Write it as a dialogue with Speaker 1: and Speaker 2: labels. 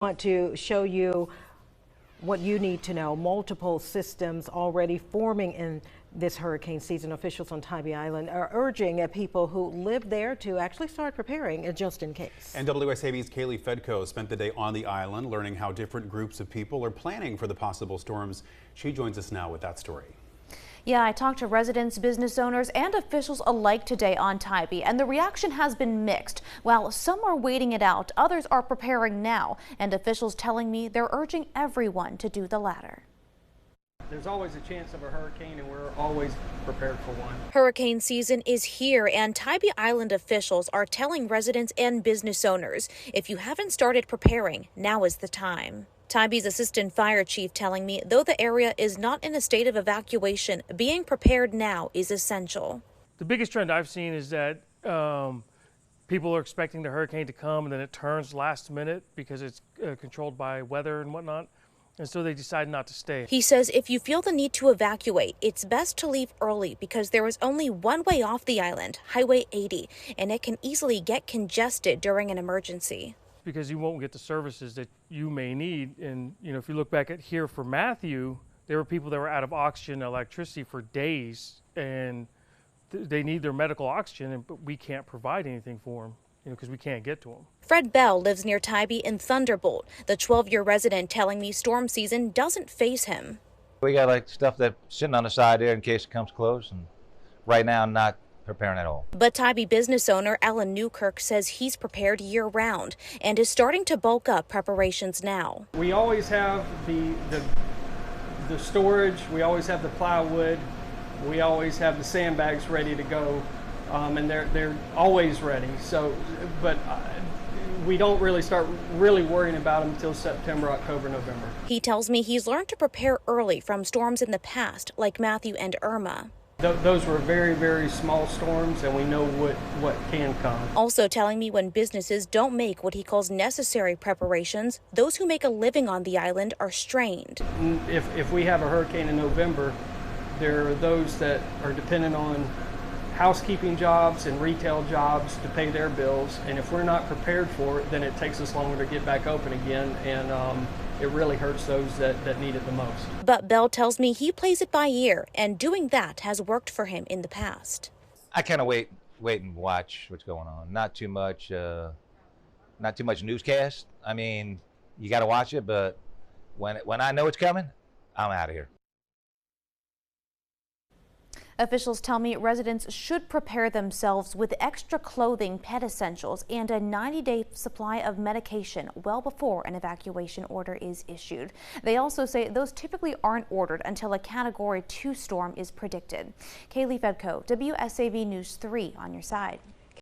Speaker 1: Want to show you what you need to know. Multiple systems already forming in this hurricane season. Officials on Tybee Island are urging people who live there to actually start preparing just in case.
Speaker 2: And WSAB's Kaylee Fedko spent the day on the island learning how different groups of people are planning for the possible storms. She joins us now with that story.
Speaker 3: Yeah, I talked to residents, business owners, and officials alike today on Tybee, and the reaction has been mixed. While some are waiting it out, others are preparing now, and officials telling me they're urging everyone to do the latter.
Speaker 4: There's always a chance of a hurricane, and we're always prepared for one.
Speaker 3: Hurricane season is here, and Tybee Island officials are telling residents and business owners, if you haven't started preparing, now is the time. Tybee's assistant fire chief telling me, though the area is not in a state of evacuation, being prepared now is essential.
Speaker 5: The biggest trend I've seen is that people are expecting the hurricane to come and then it turns last minute because it's controlled by weather and whatnot. And so they decide not to stay.
Speaker 3: He says if you feel the need to evacuate, it's best to leave early because there is only one way off the island, Highway 80, and it can easily get congested during an emergency.
Speaker 5: Because you won't get the services that you may need. And, you know, if you look back at here for Matthew, there were people that were out of oxygen and electricity for days, and they need their medical oxygen, but we can't provide anything for them, you know, because we can't get to them.
Speaker 3: Fred Bell lives near Tybee in Thunderbolt, the 12-year resident telling me storm season doesn't faze him.
Speaker 6: We got like stuff that's sitting on the side there in case it comes close, and right now I'm not preparing at all.
Speaker 3: But Tybee business owner Alan Newkirk says he's prepared year-round and is starting to bulk up preparations now.
Speaker 4: We always have the storage, we always have the plywood, we always have the sandbags ready to go, and they're always ready. So, but we don't really start worrying about them until September, October, November.
Speaker 3: He tells me he's learned to prepare early from storms in the past, like Matthew and Irma.
Speaker 4: Those were very, very small storms, and we know what can come.
Speaker 3: Also telling me when businesses don't make what he calls necessary preparations, those who make a living on the island are strained.
Speaker 4: If we have a hurricane in November, there are those that are dependent on housekeeping jobs and retail jobs to pay their bills, and if we're not prepared for it, then it takes us longer to get back open again, and it really hurts those that need it the most.
Speaker 3: But Bell tells me he plays it by ear, and doing that has worked for him in the past.
Speaker 6: I kind of wait and watch what's going on. Not too much newscast. I mean, you got to watch it, but when I know it's coming, I'm out of here.
Speaker 3: Officials tell me residents should prepare themselves with extra clothing, pet essentials, and a 90-day supply of medication well before an evacuation order is issued. They also say those typically aren't ordered until a Category 2 storm is predicted. Kaylee Fedko, WSAB News 3 on your side.